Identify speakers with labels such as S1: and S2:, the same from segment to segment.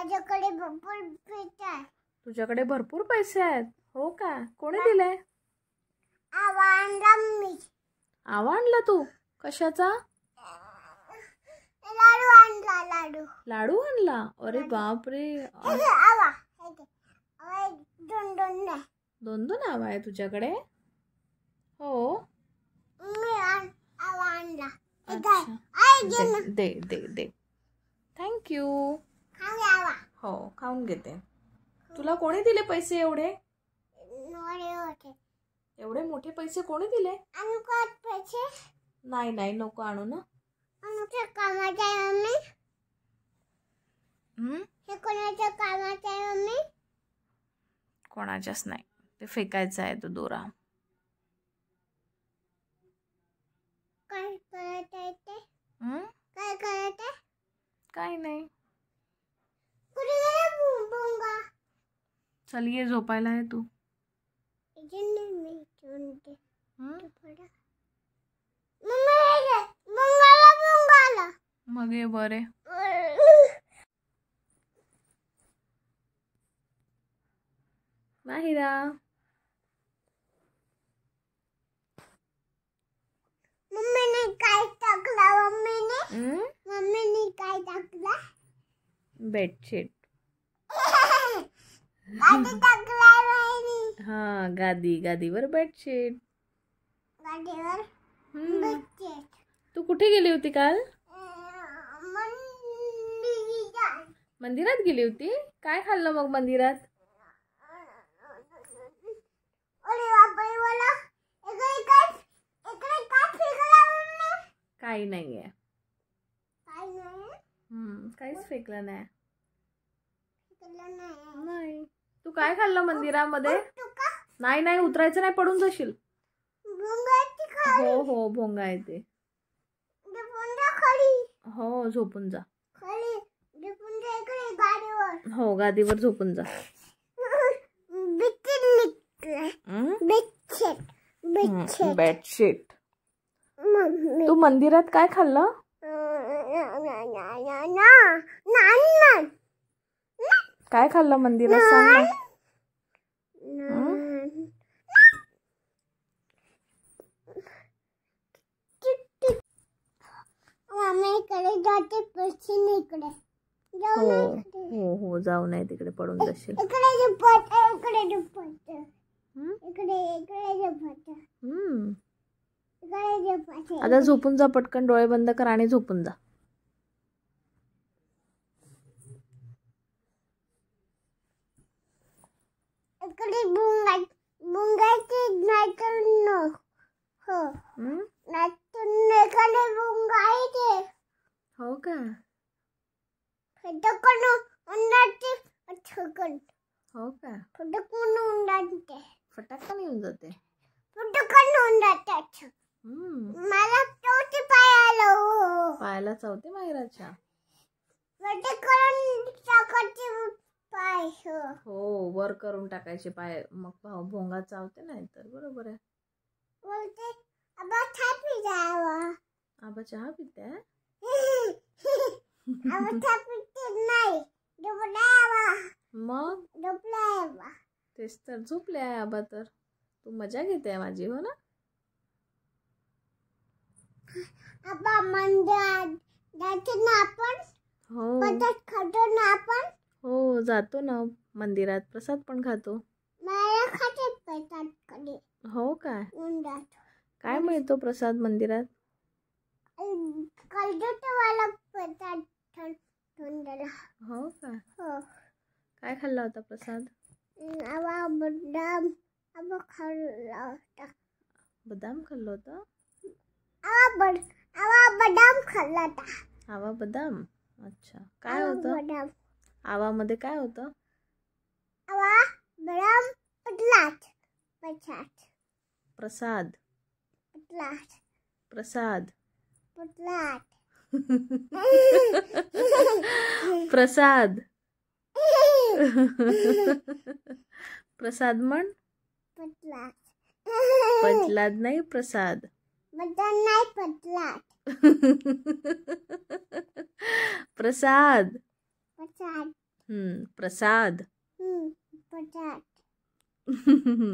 S1: माझ्याकडे भरपूर पैसे आहेत.
S2: तुझ्याकडे भरपूर पैसे आहेत. हो का? कोणी दिले?
S1: आवा आणला मी.
S2: आवा आणला तू? कशाचा?
S1: लाडू आणला. लाडू
S2: लाडू आणला? अरे बापरे.
S1: आवा दोन दोन नाही.
S2: दोन दोन आवा आहे तुझ्याकडे? हो.
S1: मी आवा आणला.
S2: अच्छा. दे दे दे. थँक्यू.
S1: आवा
S2: हो, खाऊन घेते. तुला कोणी दिले पैसे एवढे?
S1: होते.
S2: एवढे मोठे पैसे कोणी दिले?
S1: आणू का पैसे?
S2: नाही नाही, नको आणू ना.
S1: आणूच्या कामाचे आहे मम्मी. हे कोणाच्या कामाचे आहे मम्मी?
S2: कोणाच्याच नाही. ते फेकायचा आहे तो दोरा.
S1: काय करत आहे ते? काय करत आहे?
S2: काय नाही.
S1: कुठे गेला भुंगा?
S2: चल ये, झोपायला आहे तू. मग ये बरे. माहिरा,
S1: मम्मीने काय टाकला? मम्मीने काय टाकला?
S2: बेडशीट.
S1: गादी टाकलाय बहिणी.
S2: हा, गादीवर बेडशीट.
S1: गादीवर बेडशीट.
S2: तू कुठे गेली होती काल? मंदिरात गेली होती? काय खाल्लं मग मंदिरात? काही नाहीये. काहीच फेकलं नाही. नाही. तू काय खाल्लं मंदिरामध्ये? नाही नाही, उतरायचं नाही, पडून जाशील. हो हो, भोंगा आहे ते. हो, झोपून जा. हो, गादीवर झोपून जा. बेडशीट. तू मंदिरात काय खाल्लं? काय खाल्लं मंदिरात, सांग ना. हो हो, जाऊ नाही तिकडे, पडून जाशील. आता झोपून जा, पटकन डोळे बंद कर आणि झोपून जा. हो का? हो का? फटाका येऊन जाते.
S1: मला चौथी
S2: पायाला चावते माहिराच्या. हो, वर करून टाकायचे पाय, मग भोंगा चावते नाही तर. बरोबर आहे. आबा चहा पिते? मग तेच तर, झोपले आहे आबा तर. तू मजा घेते माझी, हो ना?
S1: आबा मंदिरात जातो ना आपण?
S2: हो
S1: खातो ना आपण?
S2: हो, जातो ना मंदिरात, प्रसाद पण खातो.
S1: मला खाते प्रसाद कधी.
S2: हो काय? काय मिळतो प्रसाद मंदिरात?
S1: वाला प्रसाद थंडला.
S2: हो का?
S1: हो.
S2: काय खाल्ला होता प्रसाद?
S1: आवा बदाम खाल्ला होता.
S2: बदाम खाल्लं होतं?
S1: आवा बदाम खाल्ला होता.
S2: आवा बदाम. अच्छा. काय होतं आवामध्ये? काय होतं?
S1: आवा बदाम
S2: प्रसाद. प्रसाद. प्रसाद. प्रसाद म्हण. पटलाद नाही, प्रसाद. प्रसाद. प्रसाद.
S1: प्रसाद.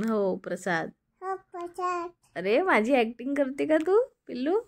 S2: हो प्रसाद.
S1: हो प्रसाद.
S2: अरे माझी ऍक्टिंग करते का तू पिल्लू?